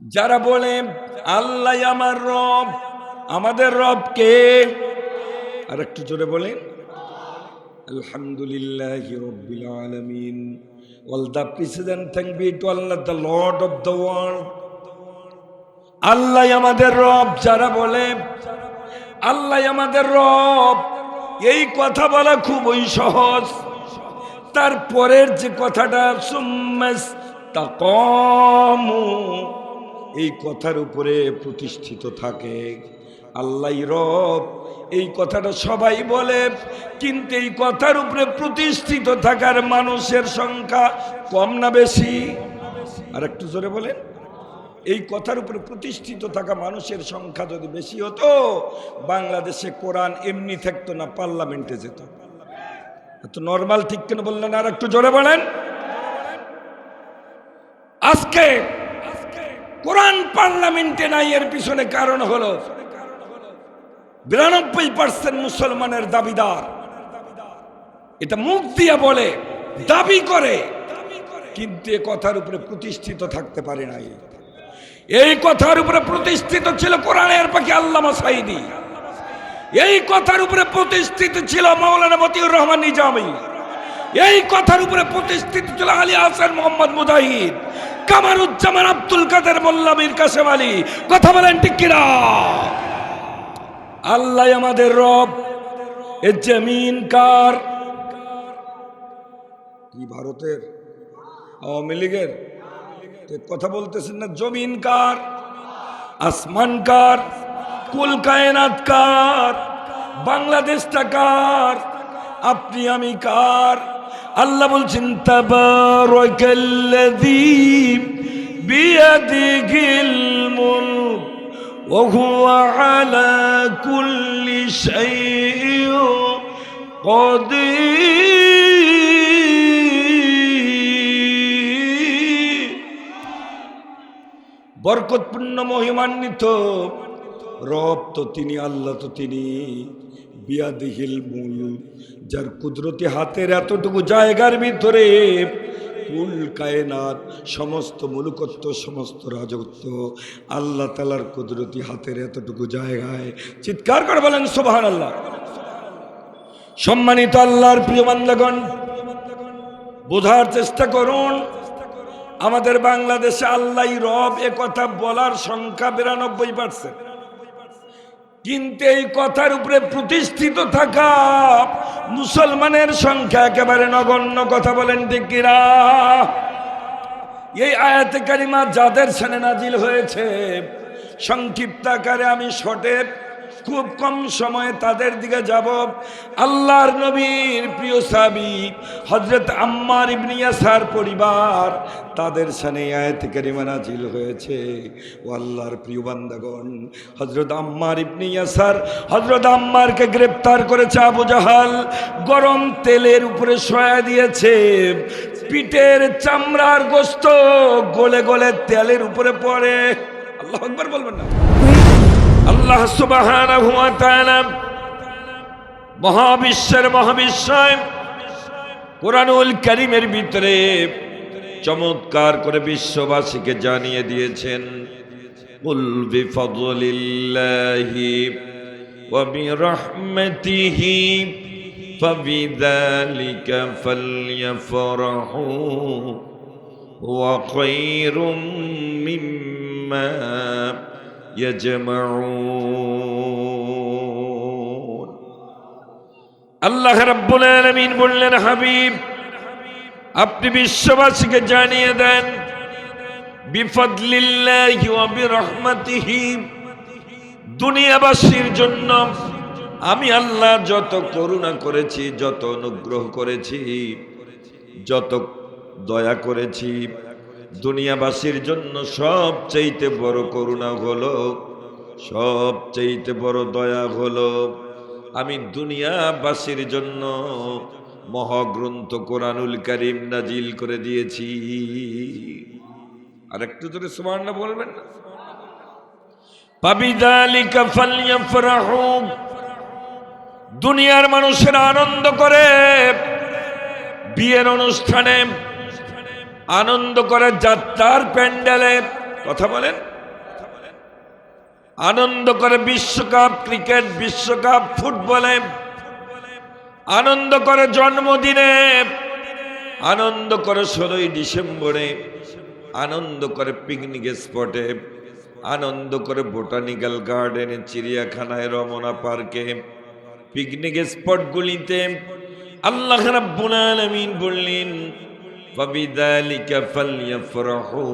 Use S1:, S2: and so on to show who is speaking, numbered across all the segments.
S1: যারা বলে আল্লাহ আমার রব, আমাদের রব কে? আর একটু জোরে বলেন আলহামদুলিল্লাহি রাব্বিল আলামিন। All the precedent thank be to Allah, the Lord of the world. আল্লাহ আমাদের রব, যারা বলে আল্লাহ আমাদের রব, এই কথা বলা খুবই সহজ। তারপরের যে কথাটা সুম্মাস্তাকামু, এই কথার উপরে প্রতিষ্ঠিত থাকে আল্লাহ রব, এই কথাটা সবাই বলে, কিন্তু এই কথার উপরে প্রতিষ্ঠিত থাকার মানুষের সংখ্যা কম না বেশি? আর একটু জোরে বলেন। এই কথার উপরে প্রতিষ্ঠিত থাকা মানুষের সংখ্যা যদি বেশি হতো, বাংলাদেশে কোরআন এমনি থাকতো না, পার্লামেন্টে যেত। এত নর্মাল ঠিক কেন বললেন? আর একটু জোরে বলেন। আজকে কোরআন পার্লামেন্টে নাই, এর পিছনে কারণ হলো 92% মুসলমানের দাবিদার। এটা মুখ দিয়া বলে, দাবি করে, কিন্তু এ কথার উপরে প্রতিষ্ঠিত থাকতে পারে নাই। এই কথার উপরে প্রতিষ্ঠিত ছিল কোরআনের পাখি আল্লামা সাঈদী, এই কথার উপরে প্রতিষ্ঠিত ছিল মাওলানা মতিউর রহমান নিজামী, এই কথার উপরে প্রতিষ্ঠিত ছিল আলী হাসান মোহাম্মদ মুজাহিদ, কামারুজ্জামান আব্দুল কাদের মোল্লা মীর কাসেম আলী। কথা বলেন ঠিক কিনা? আল্লাহ আমাদের রব। এ জমিন কার? কি ভারতের? আওয়ামী লীগের? কথা বলতেছেন না। জমিন কার? আসমান কার? কুল কায়নাত কার? বাংলাদেশটা কার? আপনি আমি কার? আল্লাহ বলছেন তাবারাকাল্লাযী বিয়াদিহিল মুলক ওয়া হুয়া আলা কুল্লি শাইইন কাদির। বরকতপূর্ণ মহিমান্বিত রব তো তিনি, আল্লাহ তো তিনি। বিয়াদিহিল মুলক, যার কুদরতি হাতের এতটুকু জায়গার ভিতরে কুল কায়নাত, সমস্ত মুলুকত্ব, সমস্ত রাজত্ব আল্লাহ তাআলার কুদরতি হাতের এতটুকু জায়গায়। চিৎকার করে বলেন সুবহানাল্লাহ। সম্মানিত আল্লাহর প্রিয় বান্দাগণ, বোঝার চেষ্টা করুন, আমাদের বাংলাদেশে আল্লাহই রব এ কথা বলার সংখ্যা 92%, কিন্তু এই কথার উপরে প্রতিষ্ঠিত থাকা মুসলমানের সংখ্যা একেবারে নগণ্য। কথা বলেন ঠিক কিনা? এই আয়াতে কারিমা যাদের সানে নাজিল হয়েছে, সংক্ষিপ্ত আকারে আমি শর্টে খুব কম সময়ে তাদের দিকে যাব। আল্লাহর নবীর প্রিয় সাহাবী হযরত আম্মার ইবনে ইয়াসার পরিবার, তাদের সানে আয়াত কারিমা নাজিল হয়েছে। ও আল্লাহর প্রিয় বান্দাগণ, হযরত আম্মার ইবনে ইয়াসার, হযরত আম্মারকে গ্রেফতার করেছে আবু জাহাল, গরম তেলের উপরে শোয়া দিয়েছে, পিঠের চামড়ার গোশত গলে গলে তেলের উপরে পড়ে। আল্লাহু আকবার বলবেন না? আল্লাহ সুবহানাহু ওয়া তাআলা মহাবিশ্বের মহাবিশ্বয় কোরআনুল কারীমের ভিতরে চমৎকার করে বিশ্ববাসীকে জানিয়ে দিয়েছেন, কুল বিফাদলিল্লাহি ওয়া বিরহমাতিহি ফাবিযালিকা ফালইফরাহু ওয়া খায়রুম মিম্মা ইয়াজমাউন। আল্লাহ রাব্বুল আলামিন বললেন, হাবিব আপনি বিশ্ববাসীকে জানিয়ে দেন, বিফাদলিল্লাহি ওয়া বিরহমাতিহি, দুনিয়াবাসীর জন্য আমি আল্লাহ যত করুণা করেছি, যত অনুগ্রহ করেছি, যত দয়া করেছি, দুনিয়াবাসীর জন্য সবচাইতে বড় করুণা হলো, সবচাইতে বড় দয়া হলো আমি দুনিয়াবাসীর জন্য মহাগ্রন্থ কোরআনুল কারীম নাজিল করে দিয়েছি। আর একটু জোরে সুবহানাল্লাহ বলবেন না? ফাবিযালিকা ফালইফরাহু, দুনিয়ার মানুষেরা আনন্দ করে, বিয়ের অনুষ্ঠানে আনন্দ করে, যাত্রার প্যান্ডেলে, কথা বলেন, আনন্দ করে বিশ্বকাপ, ক্রিকেট বিশ্বকাপ, ফুটবলে আনন্দ করে, জন্মদিনে আনন্দ করে, 16ই ডিসেম্বরে আনন্দ করে, পিকনিক স্পটে আনন্দ করে, বোটানিক্যাল গার্ডেনে, চিড়িয়াখানায়, রমনা পার্কে, পিকনিক স্পটগুলিতে আল্লাহ রাব্বুল আলামিন বললেন ফাবিযালিকা ফালইফরাহু।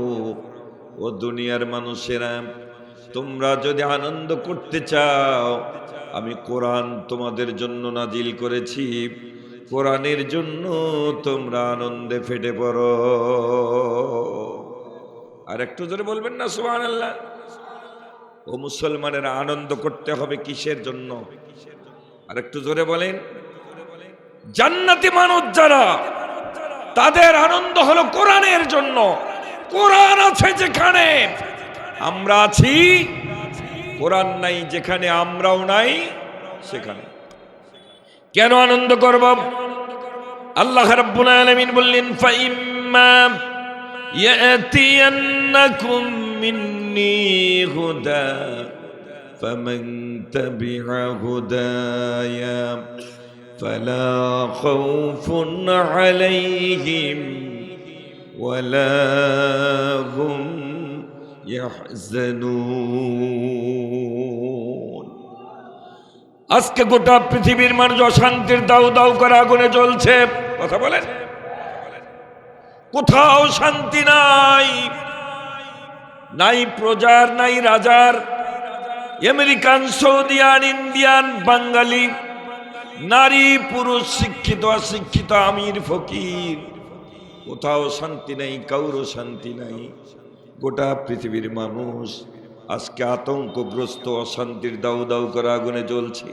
S1: ও দুনিয়ার মানুষেরা, তোমরা যদি আনন্দ করতে চাও, আমি কোরআন তোমাদের জন্য নাজিল করেছি, কোরআনের জন্য তোমরা আনন্দে ফেটে পড়ো। আর একটু জোরে বলবেন না সুবহানাল্লাহ? ও মুসলমানেরা, আনন্দ করতে হবে কিসের জন্য? আর একটু জোরে বলেন। জান্নাতি মানুষ যারা, তাদের আনন্দ হলো কোরআনের জন্য। কোরআন আছে যেখানে আমরা আছি, কোরআন নাই যেখানে আমরাও নাই সেখানে কেন আনন্দ করব? আল্লাহ রাব্বুল আলামিন বললেন ফাইম্মা ইয়াতিয়ান্নাকুম মিন্নি হুদা ফামান তাবিআ হুদায়া ফালা খাউফুন আলাইহিম ওয়ালা হুম ইয়াহজানুন। আজকে গোটা পৃথিবীর মানুষ অশান্তির দাউ দাউ করে আগুনে জ্বলছে। কথা বলেন, কোথাও শান্তি নাই, নাই প্রজার, নাই রাজার, আমেরিকান, সৌদিয়ান, ইন্ডিয়ান, বাঙালি, নারী পুরুষ, শিক্ষিত অশিক্ষিত, আমির ফকির, কোথাও শান্তি নাই, কারো শান্তি নাই। গোটা পৃথিবীর মানুষ আজকে আতঙ্কগ্রস্ত, অশান্তির দাউ দাউ করে আগুনে জ্বলছে।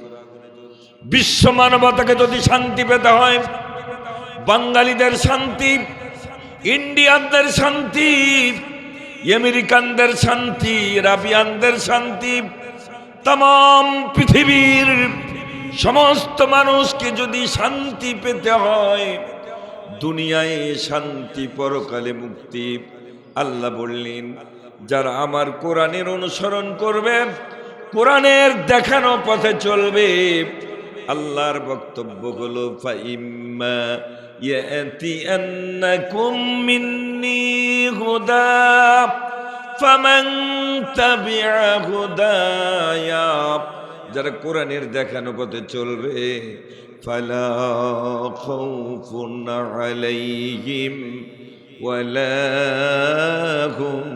S1: বিশ্ব মানবতাকে যদি শান্তি পেতে হয়, বাঙালিদের শান্তি, ইন্ডিয়ানদের শান্তি, আমেরিকানদের শান্তি, রাবিয়ানদের শান্তি, তাম পৃথিবীর সমস্ত মানুষকে যদি শান্তি পেতে হয়, দুনিয়ায় শান্তি, পরকালে মুক্তি, আল্লাহ বললেন যারা আমার কোরআনের অনুসরণ করবে, কোরআনের দেখানো পথে চলবে, আল্লাহর বক্তব্য হলো ফাইম্মা ইয়াতিয়ান্নাকুম মিন্নি হুদা ফামান তাবিআ হুদায়া। যারা কোরআনের দেখানো পথে চলবে, ফালা খাউফুন আলাইহিম ওয়ালা হুম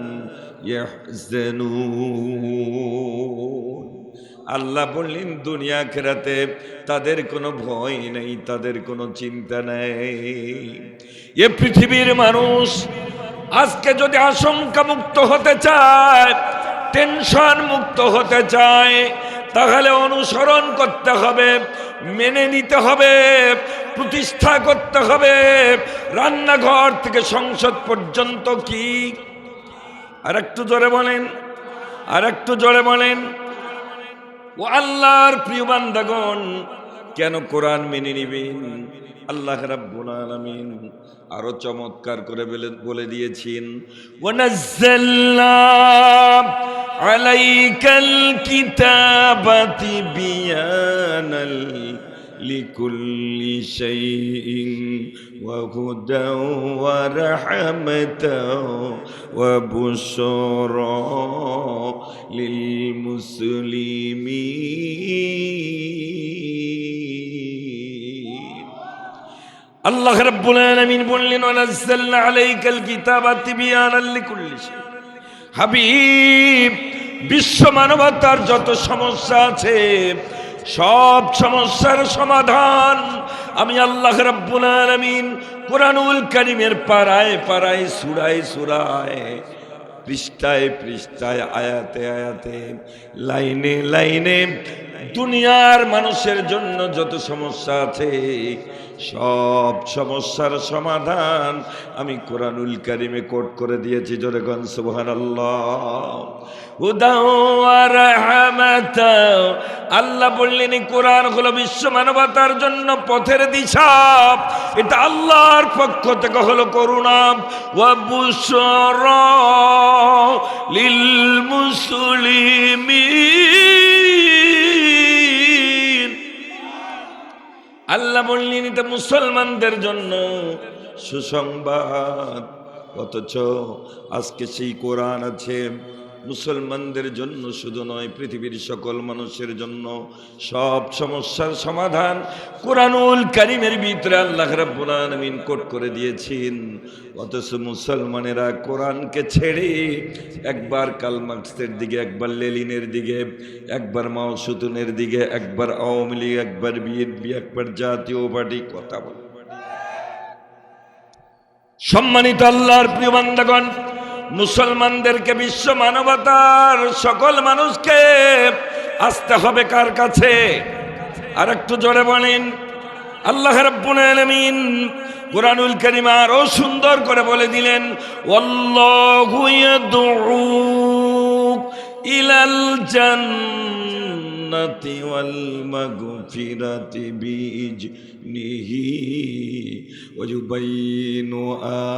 S1: ইয়াহজানুন। আল্লাহ বললেন দুনিয়া আখিরাতে তাদের কোনো ভয় নেই, তাদের কোনো চিন্তা নেই। এ পৃথিবীর মানুষ আজকে যদি আশঙ্কা মুক্ত হতে চায়, টেনশন মুক্ত হতে চায়, তাহলে অনুসরণ করতে হবে, মেনে নিতে হবে, প্রতিষ্ঠা করতে হবে। রান্নাঘর থেকে সংসদ পর্যন্ত কি? আর একটু জোরে বলেন, আর একটু জোরে বলেন। ও আল্লাহর প্রিয় বান্দাগণ, কেন কোরআন মেনে নিবেন? আল্লাহ রাব্বুল আলামিন আরো চমৎকার করে বলে দিয়েছেন, ওয়ানাজ্জালনা আলাইকাল কিতাবাতি বিয়ানাল লিকুল্লি শাইইন ওয়া হুদাও ওয়া রাহমাতাও ওয়া বুশরা লিল মুসলিমিন। আল্লাহ রাব্বুল আলামিন বললেন ওয়ানাজ্জালনা আলাইকাল কিতাবা তিবয়ানাল লিকুল্লি শাই। হাবিব, বিশ্ব মানবতার যত সমস্যা আছে, সব সমস্যার সমাধান আমি আল্লাহ রাব্বুল আলামিন কোরআনুল কারীমের পারায় পারায়, সূরায় সূরায়, পৃষ্ঠায় পৃষ্ঠায়, আয়াতে আয়াতে, লাইনে লাইনে দুনিয়ার মানুষের জন্য যত সমস্যা আছে, সব সমস্যার সমাধান আমি কোরআনুল কারীমে কোট করে দিয়েছি। জোরে গণ সুবহানাল্লাহ। হুদাও ওয়া রাহমাতাও। আল্লাহ বললেন কোরআন হলো বিশ্ব মানবতার জন্য পথের দিশা, এটা আল্লাহর পক্ষ থেকে হলো করুণা। ওয়া বুশরা লিল মুসলিমিন। আল্লাহ বললেন এটা মুসলমানদের জন্য সুসংবাদ। অথচ আজকে সেই কোরআন আছে মুসলমানদের জন্য শুধু নয়, পৃথিবীর সকল মানুষের জন্য। সব সমস্যার সমাধান কোরআনুল কারীমের ভিতরে আল্লাহ রাব্বুল আলামিন কোট করে দিয়েছেন। অথচ মুসলমানেরা কোরআনকে ছেড়ে একবার কার্ল মার্কসের দিকে, একবার লেনিনের দিকে, একবার মাও সুতুনের দিকে, একবার আওয়ামী লীগ, একবার বিএনপি, একবার জাতীয় পার্টি কথা বলে। সম্মানিত আল্লাহর প্রিয় বান্দাগণ, মুসলমানদেরকে, বিশ্ব মানবতার সকল মানুষকে আসতে হবে কার কাছে? আর একটু জোরে বলেন। আল্লাহ রাব্বুল আলামিন কুরআনুল কারীম আরো সুন্দর করে বলে দিলেন, ওয়াল্লাহু ইয়াদউ ইলাল জান্নাতি ওয়াল মাগফিরাতি বিইজনিহি ওয়া ইউবাইনু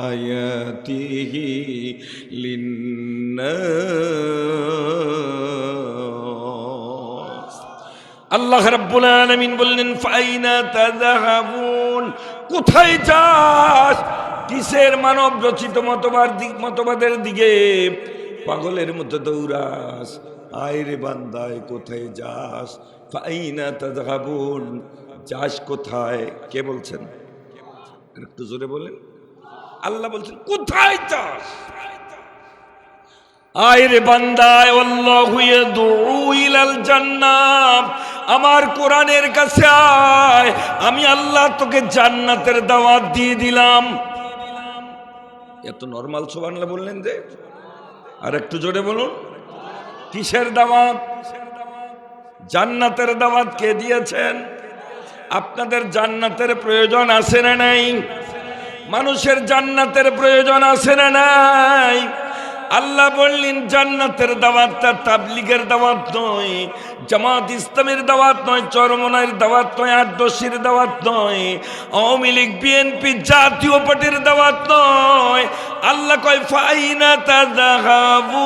S1: আয়াতিহি লিন্নাস। আল্লাহ রাব্বুল আলামিন বললেন, ফাইনা তাযাহাবুন, কোথায় যাস? কিসের মানব রচিত মতবাদের দিকে পাগলের মতো দৌড়াস? আয় রে বান্দায়, কোথায় যাস? ফাইনা তাযাহাবুন, যাস কোথায়? কে বলছেন? একটু জোরে বলেন। আল্লাহ বলছেন কোথায় যাস? আয় রে বান্দায়, আল্লাহু ইয়াদউ ইলাল জান্নাহ, আমার কোরআনের কাছে আয়, আমি আল্লাহ তোকে জান্নাতের দাওয়াত দিয়ে দিলাম। এত নরমাল সুবহানাল্লাহ বললেন যে, আর একটু জোরে বলুন। কিসের দাওয়াত? জান্নাতের দাওয়াত কে দিয়েছেন? আপনাদের জান্নাতের প্রয়োজন আছে না নাই? মানুষের জান্নাতের প্রয়োজন আছে না নাই? আল্লাহ বললেন জান্নাতের দাওয়াতটা তাবলীগের দাওয়াত নয়, জামাত ইসলামের দাওয়াত নয়, চরমনায়ের দাওয়াত নয়, আটদশির দাওয়াত নয়, আওয়ামী লীগ, বিএনপি, জাতীয় পার্টির দাওয়াত নয়। আল্লাহ কয় ফাইনা তাযাহাবুন,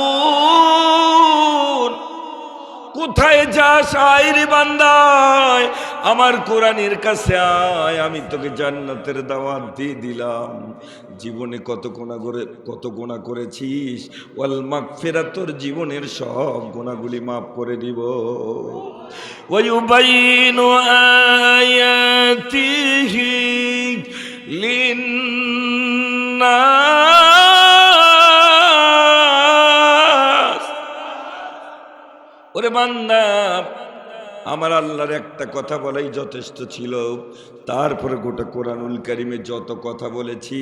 S1: কোথায় যাস? আয় রে বান্দায়, আমার কোরআনের কাছে আয়, আমি তোকে জান্নাতের দাওয়াত দিয়ে দিলাম। জীবনে কত গুনাহ করেছিস, ওয়াল মাগফিরাত, তোর জীবনের সব গুনাহগুলি মাফ করে দিব। ওয়া ইউবাইনু আয়াতিহি লিন্নাস। ওরে বান্দা, আমার আল্লাহর একটা কথা বলাই যথেষ্ট ছিল। তারপরে গোটা কোরআনুল কারীমে যত কথা বলেছি,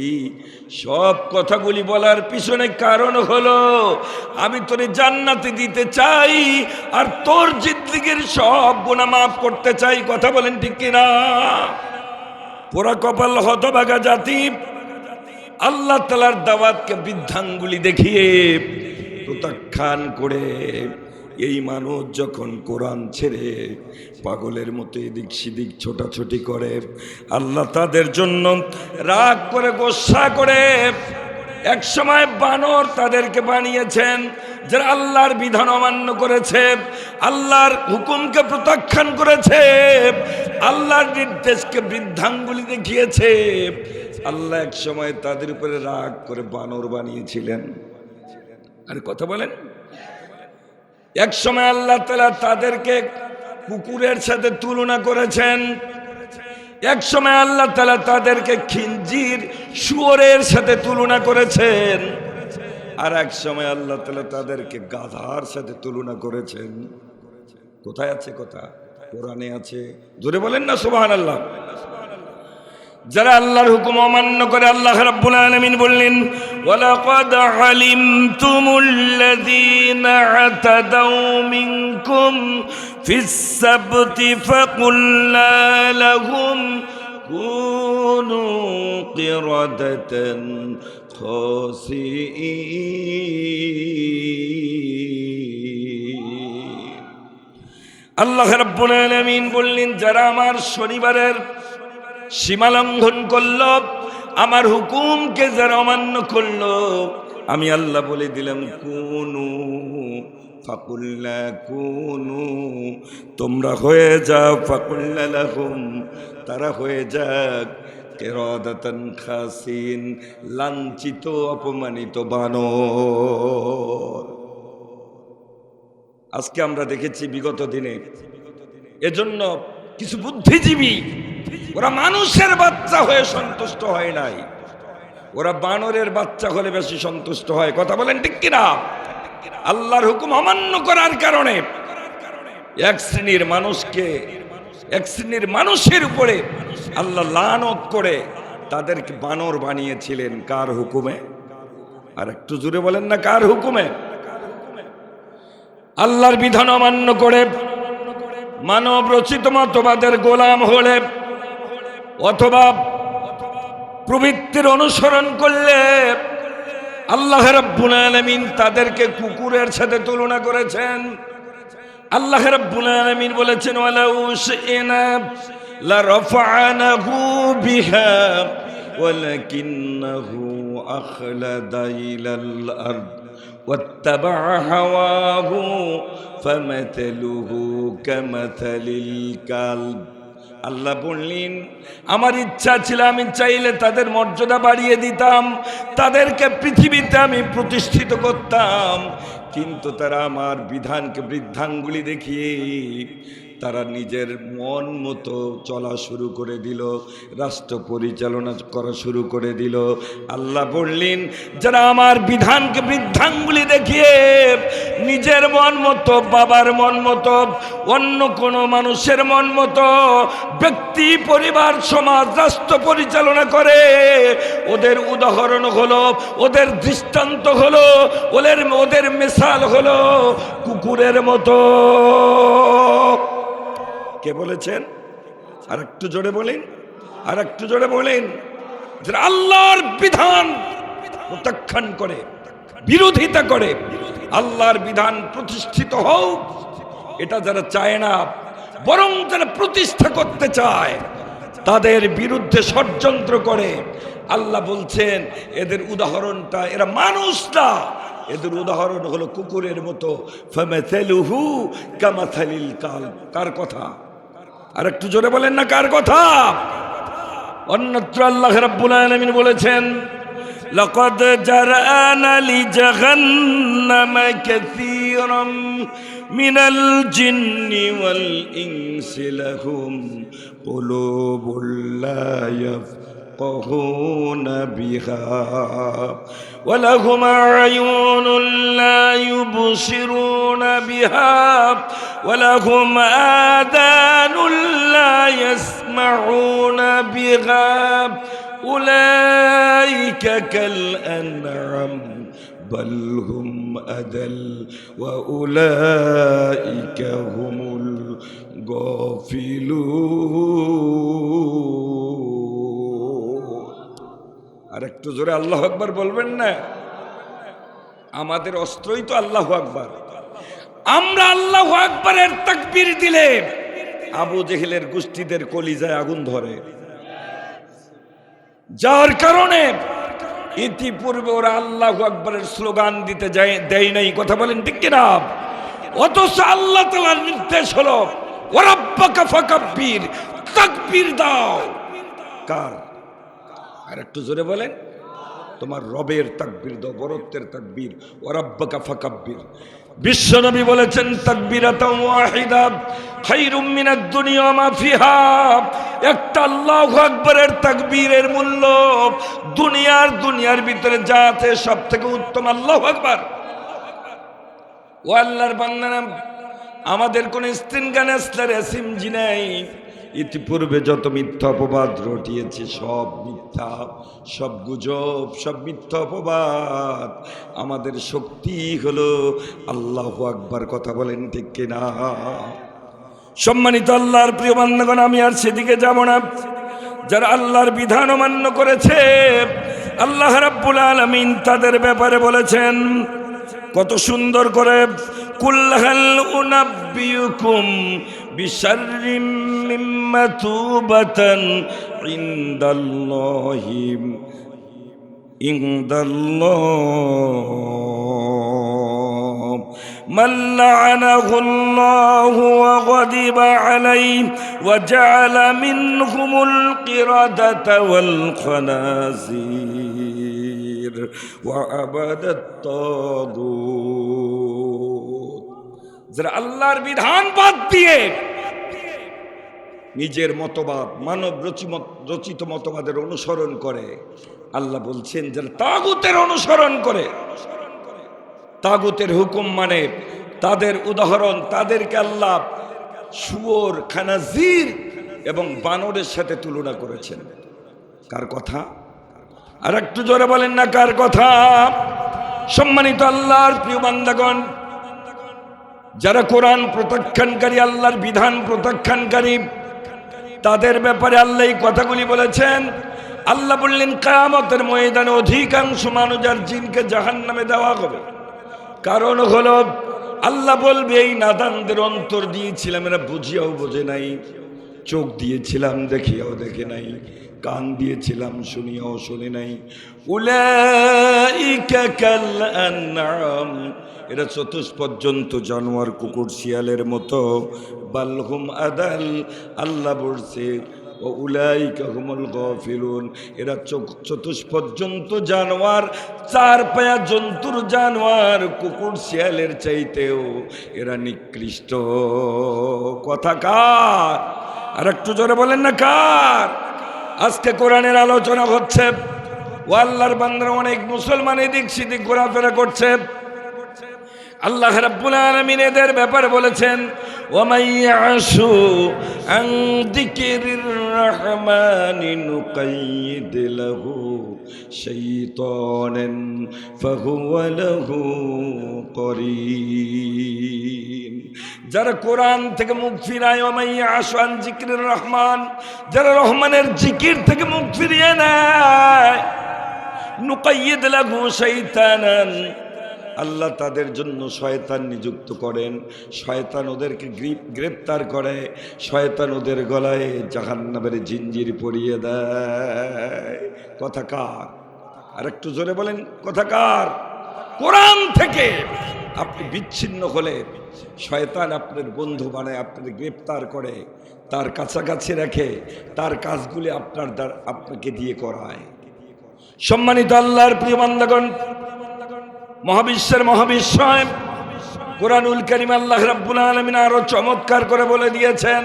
S1: সব কথাগুলি বলার পিছনে কারণ হলো আমি তোরে জান্নাতে দিতে চাই, আর তোর জিন্দেগীর সব গুনাহ মাফ করতে চাই। কথা বলেন ঠিক কিনা? পোড়া কপাল হতভাগা জাতি, আল্লাহ তাআলার দাওয়াতকে বৃদ্ধাঙ্গুলি দেখিয়ে প্রত্যাখ্যান করে এই মানুষ যখন কোরআন ছেড়ে পাগলের মতো এদিক সেদিক ছোটাছুটি করে, আল্লাহ তাদের জন্য রাগ করে, গোসা করে এক সময় বানর তাদেরকে বানিয়েছেন, যারা আল্লাহর বিধান অমান্য করেছে, আল্লাহর হুকুমকে প্রত্যাখ্যান করেছে, আল্লাহর নির্দেশকে বৃদ্ধাঙ্গুলি দেখিয়েছে। আল্লাহ এক সময় তাদের উপরে রাগ করে বানর বানিয়েছিলেন। আর কথা বলেন, এক সময় আল্লাহ তাআলা তাদেরকে কুকুরের সাথে তুলনা করেছেন, এক সময় আল্লাহ তাআলা তাদেরকে খিঞ্জির, শুয়োরের সাথে তুলনা করেছেন, আর এক সময় আল্লাহ তাআলা তাদেরকে গাধার সাথে তুলনা করেছেন। কোথায় আছে কথা? কোরআনে আছে। জোরে বলেন না সুবহানাল্লাহ। যারা আল্লাহর হুকুম অমান্য করে, আল্লাহ রাব্বুল আলামিন বললেন, ওয়ালাকাদ আলিমতুমুল্লাযীনা আতাদাউ মিনকুম ফিস সাবতি ফাকুল্না লাহুম কুনু কিরাদাতান খাসিঈন। আল্লাহ রাব্বুল আলামিন বললেন, যারা আমার শনিবারের সীমালঙ্ঘন করল, আমার হুকুমকে যারা অমান্য করল, আমি আল্লাহ বলে দিলাম কুনু ফাকুল্লা কুনু, তোমরা হয়ে যাও, ফাকুল্লা লাহুম, তারা হয়ে যাক, কিরাদাতান খাসিন, লাঞ্ছিত অপমানিত বানর। আজকে আমরা দেখেছি বিগত দিনে, এজন্য কিছু বুদ্ধিজীবী ওরা মানুষের বাচ্চা হয়ে সন্তুষ্ট হয় নাই, ওরা বানরের বাচ্চা হলে বেশি সন্তুষ্ট হয়। কথা বলেন ঠিক কিনা? আল্লাহর হুকুম অমান্য করার কারণে এক শ্রেণীর মানুষকে, এক শ্রেণীর মানুষের উপরে আল্লাহ লানত করে তাদেরকে বানর বানিয়েছিলেন। কার হুকুমে? আর একটু জোরে বলেন না, কার হুকুমে? আল্লাহর বিধান অমান্য করে মানব রচিত মতবাদের গোলাম হলে অথবা প্রবৃত্তির অনুসরণ করলে আল্লাহ রাব্বুল আলামিন তাদেরকে কুকুরের সাথে তুলনা করেছেন। আল্লাহ রাব্বুল আলামিন বলেছেন, ওয়ালাউ শি'না লারাফা'নাহু বিহা ওয়ালাকিন্নাহু আখলাদা ইলাল আরদ ওয়াত্তাবা'a হাওয়াহু ফামাথালুহু কামাথালিল কালব। আল্লাহ বললেন, আমার ইচ্ছা ছিল, আমি চাইলে তাদের মর্যাদা বাড়িয়ে দিতাম, তাদেরকে পৃথিবীতে আমি প্রতিষ্ঠিত করতাম, কিন্তু তারা আমার বিধানকে বৃদ্ধাঙ্গুলি দেখিয়ে তারা নিজের মন মতো চলা শুরু করে দিল, রাষ্ট্র পরিচালনা করা শুরু করে দিল। আল্লাহ বললেন, যারা আমার বিধানকে বৃদ্ধাঙ্গুলি দেখিয়ে নিজের মন মতো, বাবার মন মতো, অন্য কোনো মানুষের মন মতো ব্যক্তি, পরিবার, সমাজ, রাষ্ট্র পরিচালনা করে, ওদের উদাহরণ হলো, ওদের দৃষ্টান্ত হলো, ওদের মিসাল হলো কুকুরের মতো। কে বলেছেন? আর একটু জোরে বলেন, আর একটু জোরে বলেন। যারা আল্লাহর বিধান প্রত্যাখ্যান করে, বিরোধিতা করে, আল্লাহর বিধান প্রতিষ্ঠিত হোক এটা যারা চায় না, বরং যারা প্রতিষ্ঠা করতে চায় তাদের বিরুদ্ধে ষড়যন্ত্র করে, আল্লাহ বলছেন এদের উদাহরণটা, এরা মানুষ না, এদের উদাহরণ হলো কুকুরের মতো। ফামাথালুহু কামাথালিল কালব। কার কথা? আর একটু জোরে বলেন না, কার কথা? অন্যত্র আল্লাহ রাব্বুল আলামিন বলেছেন, লাকাদ জারানা লিজাহান্নামা কাসীরাম মিনাল জিন্নি ওয়াল ইনসি লাহুম কুলুবুল লা ইয়াফকাহুনা বিহা ওয়া লাহুম আ'য়ুনুন লা ইউবসিরুনা বিহা ওয়া লাহুম আযানুন লা ইয়াসমাউনা বিহা উলাইকা কাল আন'আম বাল হুম আদাল ওয়া উলাইকা হুমুল গাফিলুন। আর একটু জোরে আল্লাহু আকবার বলবেন না? আমাদের অস্ত্রই তো আল্লাহু আকবার। আমরা আল্লাহু আকবারের তাকবীর দিলে আবু জেহেলের গোষ্ঠীদের কলিজায় আগুন ধরে, যার কারণে ইতিপূর্বে ওরা আল্লাহু আকবারের স্লোগান দিতে দেয় নাই। কথা বলেন ঠিক কিনা? অথচ আল্লাহ তাআলার নির্দেশ হলো ওয়ারাব্বাকা ফাকাব্বির, তাকবীর দাও। কার? আর একটু জোরে বলেন। তোমার রবের তাকবীর দাও, বরত্বের তাকবীর। ওয়ারাব্বাকা ফাকাব্বির। বিশ্বনবী বলেছেন, তাকবীরাতান ওয়াহিদা খায়রুম মিনাদ দুনিয়া মা ফিহা। একটা আল্লাহু আকবারের তাকবীরের মূল্য দুনিয়ার ভিতরে যা আছে সব থেকে উত্তম। আল্লাহু আকবার। ও আল্লাহর বান্দারা, আমাদের কোন জি নাই। ইতিপূর্বে যত মিথ্যা অপবাদ রটিয়েছে সব মিথ্যা, সব গুজব, সব মিথ্যা অপবাদ। আমাদের শক্তি হলো আল্লাহু আকবার। কথা বলেন ঠিক কিনা? সম্মানিত আল্লাহর প্রিয় বান্দাগণ, আমি আর সেদিকে যাব না। যারা আল্লাহর বিধান অমান্য করেছে, আল্লাহ রাব্বুল আলামিন তাদের ব্যাপারে বলেছেন কত সুন্দর করে, কুল হাল উনাব্বিউকুম বিশাররিম মিন মাতুবাতান ইনদাল্লাহি من لعنه الله وغضب عليه وجعل منهم القردة والخنازير وعبد الطاغوت যারা আল্লাহর বিধান বাদ দিয়ে নিজের মতবাদ মানব রচিত মতবাদের অনুসরণ করে, আল্লাহ বলছেন যারা তাগুতের অনুসরণ করে, তাগুতের হুকুম মানে, তাদের উদাহরণ, তাদেরকে আল্লাহ শুয়োর, খানাজির এবং বানরের সাথে তুলনা করেছেন। কার কথা? আর একটু জোরে বলেন না কার কথা? সম্মানিত আল্লাহর প্রিয় বান্দাগণ, যারা কোরআন প্রত্যাখ্যানকারী, আল্লাহর বিধান প্রত্যাখ্যানকারী, তাদের ব্যাপারে আল্লাহ এই কথাগুলি বলেছেন। আল্লাহ বললেন কিয়ামতের ময়দানে অধিকাংশ মানুষ আর জিনকে জাহান্নামে দেওয়া হবে। কারণ হলো আল্লাহ বলবে এই নাদানদের অন্তর দিয়েছিলাম, এরা বুঝিয়াও বোঝে নাই, চোখ দিয়েছিলাম দেখিয়াও দেখে নাই, কান দিয়েছিলাম শুনিয়াও শুনে নাই। উলাইকা কাল আনআম, এরা চতুষ্পর্যন্ত জানোয়ার, কুকুর, শিয়ালের মতো। বালহুম আদাল, আল্লাহ বলছে ও উলাইকা হুমুল গাফিলুন, এরা চতুষ্পর্যন্ত জানোয়ার, চার পায়া জন্তুর জানোয়ার, কুকুর শিয়ালের চাইতেও এরা নিকৃষ্ট। কথা কার? আর একটু জোরে বলেন না কার? আজকে কোরআনের আলোচনা হচ্ছে, ও আল্লাহর বান্দারা অনেক মুসলমান এদিক সেদিক ঘোরাফেরা করছে। আল্লাহ রাব্বুল আলামিন এদের ব্যাপারে বলেছেন ওয়ামাইয়াশু আন যিকিরির রহমানি নুকাইয়িদ লাহু শাইতানান ফাহুয়া লাহু করিন। যারা কোরআন থেকে মুখ ফিরায়, ওয়ামাইয়াশু আন যিকিরির রহমান, যারা রহমানের জিকির থেকে মুখ ফিরিয়ে নেয়, নুকাইয়িদ লাহু শাইতানান, আল্লাহ তাদের জন্য শয়তান নিযুক্ত করেন। শয়তান ওদেরকে গ্রেপ্তার করে, শয়তান ওদের গলায় জাহান্নামের জিঞ্জির পরিয়ে দেয়। কথা কার? আর একটু জোরে বলেন কথা কার? কোরআন থেকে আপনি বিচ্ছিন্ন হলে শয়তান আপনার বন্ধু বানায়, আপনাকে গ্রেপ্তার করে, তার কাছাকাছি রাখে, তার কাজগুলি আপনাকে দিয়ে করায়। সম্মানিত আল্লাহর প্রিয় বান্দাগণ, মহাবিশ্বের মহাবিশ্বয় কোরআনুল কারীম আল্লাহ রাব্বুল আলামিন আরো চমৎকার করে বলে দিয়েছেন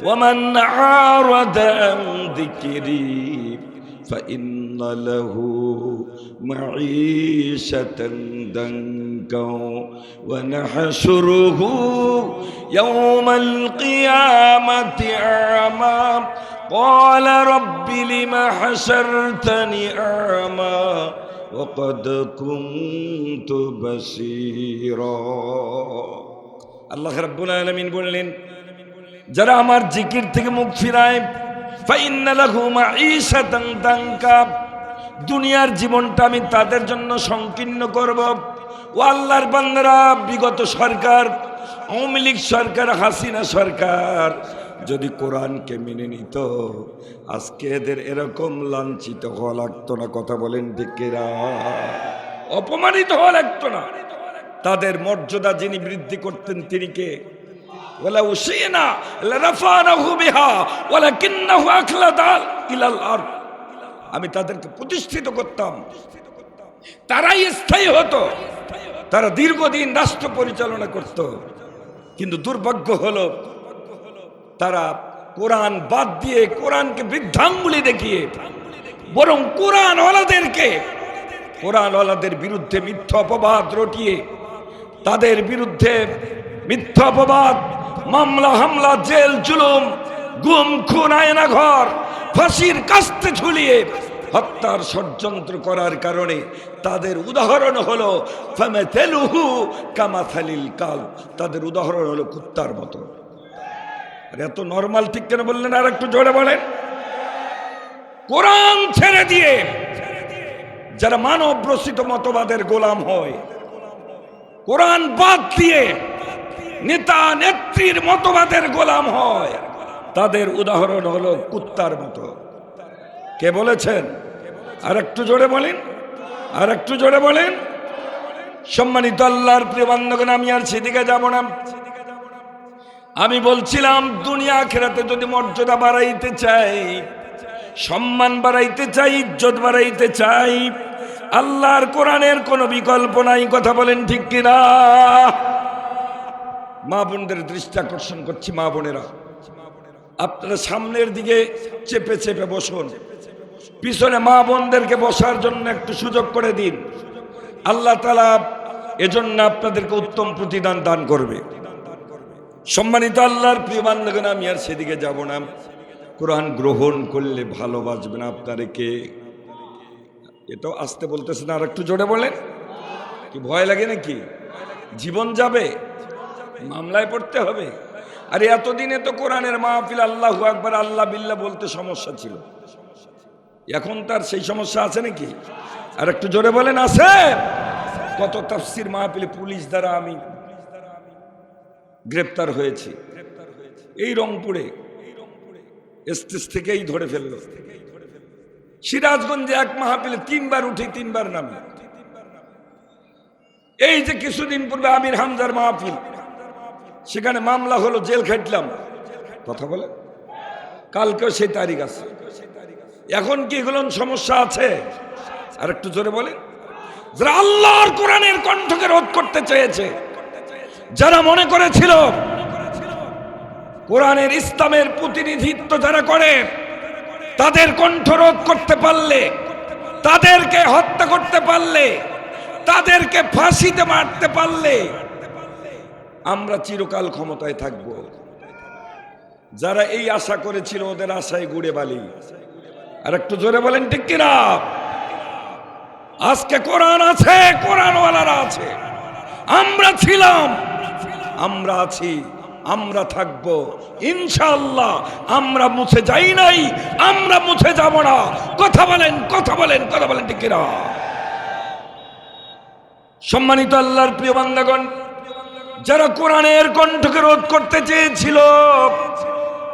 S1: ওয়ামান আরাদা আন যিকরি ফাইন্না লাহু মাঈশাতান দানকা ওয়া নাহশুরুহু ইয়াওমাল কিয়ামাতি আ'মা ক্বালা রাব্বি লিমা হাশারতানি আ'মা وقد كنت بصيرا। আল্লাহ রাব্বুল আলামিন বললেন যারা আমার জিকির থেকে মুখ ফিরায়, ফাইন্না লাহু মাঈশাতান দানকা, দুনিয়ার জীবনটা আমি তাদের জন্য সংকীর্ণ করব। ও আল্লাহর বান্দারা, বিগত সরকার, আওয়ামী লীগ সরকার, হাসিনা সরকার যদি কোরআনকে মেনে নিত, আজকে এদের এরকম লাঞ্ছিত হওয়া লাগতো না। কথা বলেন ঠিক কিনা? অপমানিত হওয়া লাগতো না। তাদের মর্যাদা যিনি বৃদ্ধি করতেন তিনি কে? ওয়ালা উশিনা লারাফানাহু বিহা ওয়ালাকিন্নাহু আখলাদা ইলাল আরদ, আমি তাদেরকে প্রতিষ্ঠিত করতাম, তারাই স্থায়ী হতো, তারা দীর্ঘদিন রাষ্ট্র পরিচালনা করত। কিন্তু দুর্ভাগ্য হলো তারা কোরআন বাদ দিয়ে, কোরআনকে বৃদ্ধাঙ্গুলি দেখিয়ে, বরং কোরআনওয়ালাদের বিরুদ্ধে মিথ্যা অপবাদ রটিয়ে, তাদের বিরুদ্ধে মিথ্যা অপবাদ, মামলা হামলা, জেল জুলুম, গুম খুন, আয়না ঘর, ফাঁসির কাস্তে ঝুলিয়ে হত্যার ষড়যন্ত্র করার কারণে তাদের উদাহরণ হলো ফামাথালুহু কামাথালিল কালব, তাদের উদাহরণ হলো কুত্তার মতো। আর এত নরমাল ঠিক কেন বললেন? আর একটু জোরে বলেন। কোরআন ছেড়ে দিয়ে যারা মানব রচিত মতবাদের গোলাম হয়, কোরআন বাদ দিয়ে নেতা নেত্রীর মতবাদের গোলাম হয়, তাদের উদাহরণ হলো কুত্তার মতো। কে বলেছেন? আর একটু জোরে বলেন, আর একটু জোরে বলেন। সম্মানিত আল্লাহর প্রিয় বান্দগণ, আমি আর সেদিকে যাব না। আমি বলছিলাম দুনিয়া আখিরাতে যদি মর্যাদা বাড়াইতে চাই, সম্মান বাড়াইতে চাই, ইজ্জত বাড়াইতে চাই, আল্লাহর কোরআনের কোনো বিকল্প নাই। কথা বলেন ঠিক কিনা? মা বোনদের দৃষ্টি আকর্ষণ করছি। মা বোনেরা, আপনারা সামনের দিকে চেপে চেপে বসুন, পিছনে মা বোনদেরকে বসার জন্য একটু সুযোগ করে দিন। আল্লাহ তাআলা এজন্য আপনাদেরকে উত্তম প্রতিদান দান করবে। সম্মানিত আল্লাহর প্রিয় বান্দগণ, আমি আর সেদিকে যাব না। কোরআন গ্রহণ করলে ভালোবাসবেন আপনাদেরকে। এটাও আসতে বলতেছে না, আর একটু জোরে বলেন। কি ভয় লাগে নাকি? জীবন যাবে, মামলায় পড়তে হবে। আর এতদিনে তো কোরআনের মাহফিল আল্লাহু আকবার আল্লাহ বিল্লাহ বলতে সমস্যা ছিল, এখন তার সেই সমস্যা আছে নাকি? আর একটু জোরে বলেন, আছে? কত তাফসির মাহফিলে পুলিশ দ্বারা আমি গ্রেপ্তার হয়েছি। এই রংপুরে স্টেজ থেকেই ধরে ফেললো। সিরাজগঞ্জে এক মাহফিলে 3 বার উঠি 3 বার নামি। এই যে কিছুদিন পূর্বে আমির হামজার মাহফিল, সেখানে মামলা হলো, জেল খাটলাম। কথা বলে, কালকেও সেই তারিখ আছে। এখন কি এগুলো সমস্যা আছে? আর একটু জোরে বলে। যারা আল্লাহর কোরআনের কণ্ঠকে রোধ করতে চেয়েছে, যারা মনে করেছিল কোরআনের ইসলামের প্রতিনিধিত্ব যারা করে, তাদের কণ্ঠ রোধ করতে পারলে, তাদেরকে হত্যা করতে পারলে, তাদেরকে ফাঁসিতে মারতে পারলে আমরা চিরকাল ক্ষমতায় থাকব। যারা এই আশা করেছিল, ওদের আশায় গুড়ে বালি। আর একটু জোরে বলেন ঠিক কিনা? আজকে কোরআন আছে, কোরআনওয়ালারা আছে, আমরা ছিলাম, আমরা আছি, আমরা থাকব ইনশাআল্লাহ। আমরা মুছে যাই নাই, আমরা মুছে যাব না। কথা বলেন, কথা বলেন, কথা বলেন ঠিক কিনা? সম্মানিত আল্লাহর প্রিয় বান্দাগণ, যারা কোরআনের কণ্ঠকে রোধ করতে চেয়েছিল,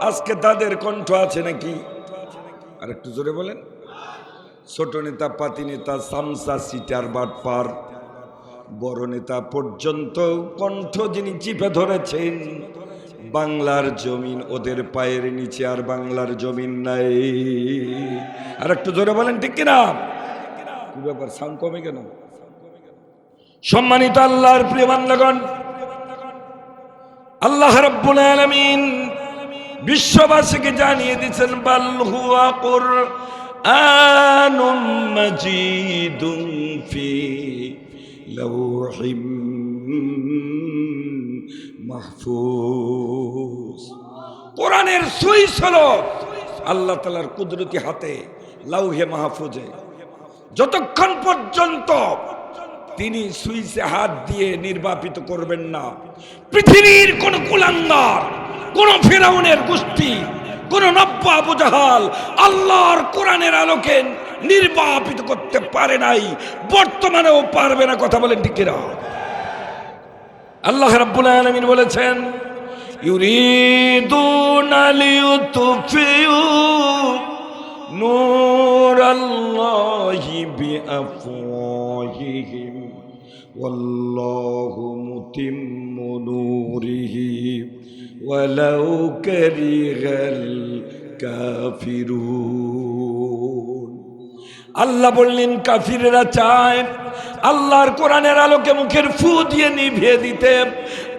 S1: আজকে তাদের কণ্ঠ আছে নাকি? আর একটু জোরে বলেন। ছোট নেতা, পাতি নেতা, সামসা, সিটার, বাটপার, বড় নেতা পর্যন্ত কণ্ঠ যিনি চিপে ধরেছেন, বাংলার জমিন ওদের পায়ের নিচে আর বাংলার জমিন নাই। আর একটু জোরে বলেন ঠিক কিনা? কি ব্যাপার, সাউন্ড কমে কেন? সম্মানিত আল্লাহর প্রিয় বান্দাগণ, আল্লাহ রাব্বুল আলামিন বিশ্ববাসীকে জানিয়ে দিয়েছেন, বাল হুয়া কুরআনুম মাজিদুন ফি লাওহিম মাহফুজ। কোরআনের সুইচ হলো আল্লাহ তাআলার কুদরতি হাতে, লাউহে মাহফুজে। যতক্ষণ পর্যন্ত তিনি সুইচে হাত দিয়ে নির্বাপিত করবেন না, পৃথিবীর কোন কুলাঙ্গার, কোন ফেরাউনের গোষ্ঠী, কোন নব্য আবু জাহাল আল্লাহর কোরআনের আলোকে নির্বাপিত করতে পারে নাই, বর্তমানেও পারবে না। কথা বলেন ঠিক কিনা? আল্লাহ রাব্বুল আলামিন বলেছেন, ইউরিদুনা লিয়ুতফিউ নূরাল্লাহি বিআফওয়াহিহিম ওয়াল্লাহু মুতিম্মু নূরিহি ওয়ালাউ কারিহাল কাফিরুন। আল্লাহ বললেন, কাফিরেরা চায় আল্লাহর কোরআনের আলোকে মুখের ফু দিয়ে নিভিয়ে দিতে।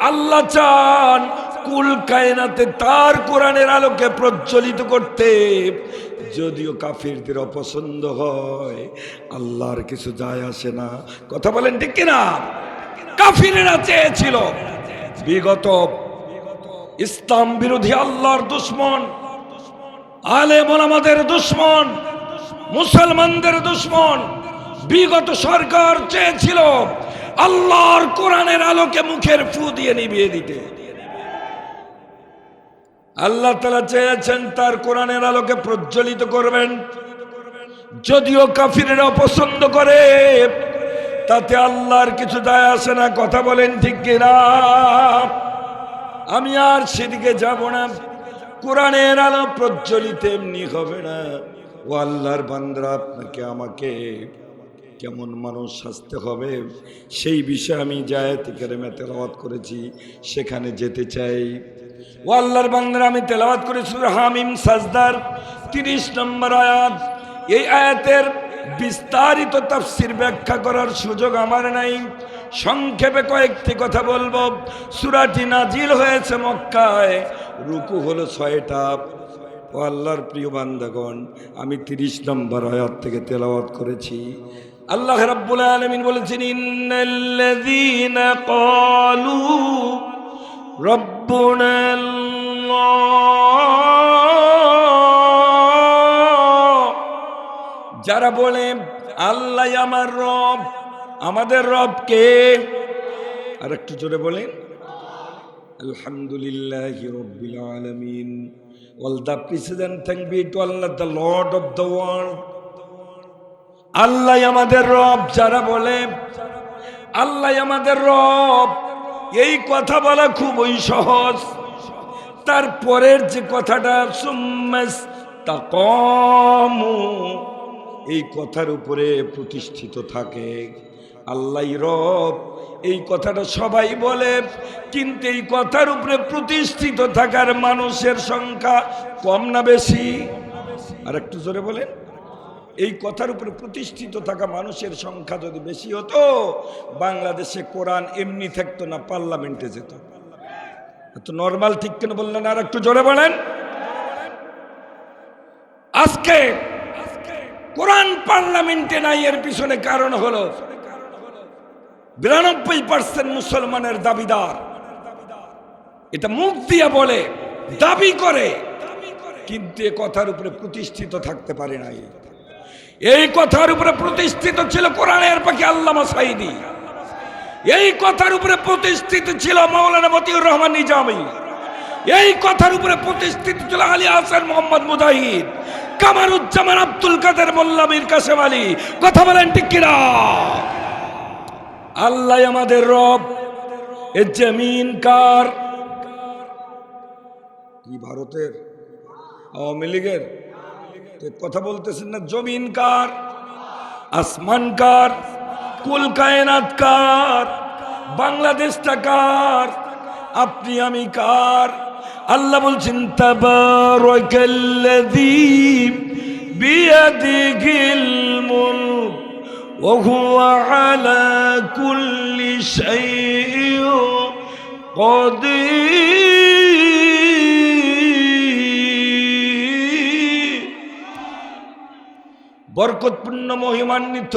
S1: আল্লাহ চান কুল কায়নাতে তার কোরআনের আলোকে প্রজ্বলিত করতে। যদিও কাফিরদের অপছন্দ হয়, আল্লাহর কিছু যায় আসে না। কথা বলেন ঠিক কিনা? কাফিরেরা চেয়েছিল, বিগত ইসলাম বিরোধী আল্লাহর দুশমন, আলেম ওলামাদের দুশমন, মুসলমানদের দুশমন বিগত সরকার চেয়েছিল আল্লাহর কোরআনের আলোকে মুখের ফু দিয়ে নিভিয়ে দিতে। আল্লাহ তাআলা চেয়েছেন তার কোরআনের আলোকে প্রজ্বলিত করবেন। যদিও কাফিররা অপছন্দ করে, তাতে আল্লাহর কিছু যায় আসে না। কথা বলেন ঠিক কিনা? আমি আর সেদিকে যাব না। কোরআনের আলো প্রজ্বলিত এমনি হবে না। ও আল্লাহর বান্দারা, আপনাকে আমাকে কেমন মানুষ সাজতে হবে সেই বিষয়ে আমি যে আয়াতে কারিমা তেলাওয়াত করেছি সেখানে যেতে চাই। ও আল্লাহর বান্দারা, আমি তেলাওয়াত করেছি সূরা হামিম সাজদার 30 নম্বর আয়াত। এই আয়াতের বিস্তারিত তাফসীর ব্যাখ্যা করার সুযোগ আমার নাই, সংক্ষেপে কয়েকটি কথা বলবো। সূরাটি নাজিল হয়েছে মক্কায়, রুকু হলো 6টা। ও আল্লাহর প্রিয় বান্দাগণ, আমি 30 নম্বর আয়াত থেকে তেলাওয়াত করেছি। আল্লাহ রাব্বুল আলামিন বলেছেন, ইন্নাল্লাযীনা ক্বালু রাব্বুনাল্লাহ, যারা বলে আল্লাহ আমার রব, আমাদের রব কে? আর একটু জোরে বলেন, আলহামদুলিল্লাহি রাব্বিল আলামিন। All the precedent thank be to Allah, the Lord of the world. আল্লাহ আমাদের রব, যারা বলে আল্লাহ আমাদের রব, এই কথা বলা খুবই সহজ। তারপরের যে কথাটা সুম্মাস্তাকামু, এই কথার উপরে প্রতিষ্ঠিত থাকে আল্লাহই রব, এই কথাটা সবাই বলে, কিন্তু এই কথার উপরে প্রতিষ্ঠিত থাকার মানুষের সংখ্যা কম না বেশি? আর একটু জোরে বলেন, এই কথার উপরে প্রতিষ্ঠিত থাকা মানুষের সংখ্যা যদি বেশি হতো, বাংলাদেশে কোরআন এমনি থাকতো না, পার্লামেন্টে যেত। এত নর্মাল ঠিক কেন বললেন? আর একটু জোরে বলেন। আজকে কোরআন পার্লামেন্টে নাই, এর পিছনে কারণ হলো 92% মুসলমানের দাবিদার এটা মুখ দিয়ে বলে, দাবি করে, কিন্তু এ কথার উপরে প্রতিষ্ঠিত থাকতে পারে নাই। এই কথার উপরে প্রতিষ্ঠিত ছিল কোরআনের পাখি আল্লামা সাঈদী, এই কথার উপরে প্রতিষ্ঠিত ছিল মাওলানা মতিউর রহমান নিজামী, এই কথার উপরে প্রতিষ্ঠিত ছিল আলী হাসান মোহাম্মদ মুজাহিদ, কামারুজ্জামান আব্দুল কাদের মোল্লা মীর কাসেম আলী। কথা বলেন ঠিক কিনা? আল্লাহ আমাদের রব। এ জমিন কার? কি ভারতের আওয়ামী লীগের? কথা বলতেছেন না? জমিন কার? আসমান কার? কুল কায়নাত কার? বাংলাদেশটা কার? আপনি আমি কার? আল্লাহ বলছেন, তাবারাকাল্লাযী বিয়াদিহিল মুলক ওয়া হুয়া আলা কুল্লি শাইইন কাদির। বরকতপূর্ণ মহিমান্বিত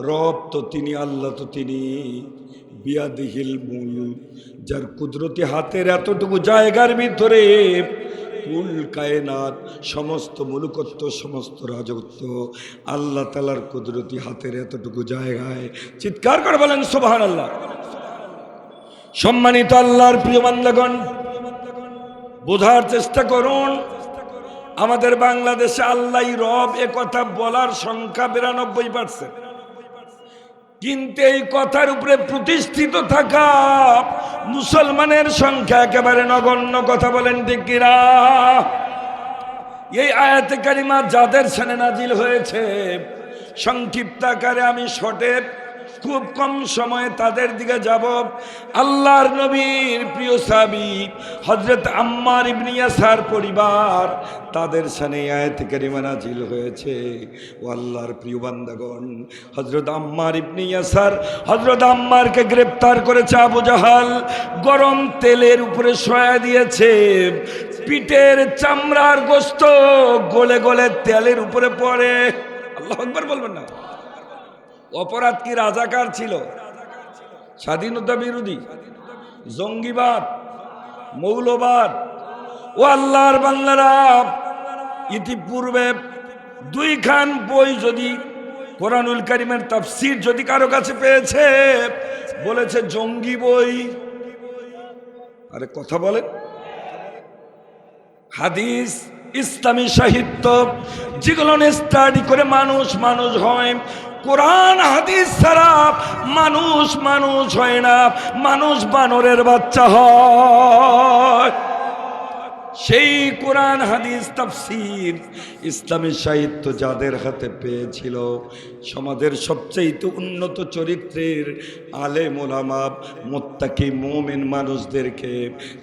S1: রব তো তিনি, আল্লাহ তো তিনি। বিয়াদিহিল মুলক, যার কুদরতি হাতের এতটুকু জায়গার ভিতরে কুল কায়নাত, সমস্ত মুলুকত্ব, সমস্ত রাজত্ব আল্লাহ তাআলার কুদরতি হাতের এতটুকু জায়গায়। চিৎকার করে বলেন সুবহানাল্লাহ। সম্মানিত আল্লাহর প্রিয় বান্দাগণ, বোঝার চেষ্টা করুন, আমাদের বাংলাদেশে আল্লাহই রব এ কথা বলার সংখ্যা 92%, কিন্তু এই কথার উপরে প্রতিষ্ঠিত থাকা মুসলমানের সংখ্যা একেবারে নগণ্য। কথা বলেন ঠিক কিনা? এই আয়াতে কারিমা যাদের শানে নাজিল হয়েছে, সংক্ষিপ্ত আকারে আমি শর্টে খুব কম সময়ে তাদের দিকে যাব। আল্লাহর নবীর প্রিয় সাহাবী হযরত আম্মার ইবনে ইয়াসার পরিবার, তাদের শানে আয়াতে কারিমা নাজিল হয়েছে। ও আল্লাহর প্রিয় বান্দাগণ, হযরত আম্মার ইবনে ইয়াসার, হযরত আম্মারকে গ্রেফতার করেছে আবু জাহাল, গরম তেলের উপরে শোয়া দিয়েছে, পিঠের চামড়ার গোশত গলে গলে তেলের উপরে পড়ে। আল্লাহু আকবার বলবেন না? অপরাধ কি? রাজাকার ছিল, স্বাধীনতা বিরোধী, জঙ্গিবাদ, মৌলবাদ। ও আল্লাহর বান্দারা, ইতিপূর্বে 2 খান বই যদি কোরআনুল কারীমের তাফসীর যদি কারো কাছে পেয়েছে, বলেছে জঙ্গি বই। আরে কথা বলেন। হাদিস, ইসলামী সাহিত্য যেগুলো স্টাডি করে মানুষ মানুষ হয়, কোরআন হাদিস ছাড়া মানুষ মানুষ হয় না, মানুষ বানরের বাচ্চা হয়। সেই কোরআন হাদিস তাফসীর ইসলামী সাহিত্য যাদের হাতে পেয়েছিল, সমাজের সবচেয়ে উন্নত চরিত্রের আলেম ওলামা মুত্তাকি মুমিন মানুষদেরকে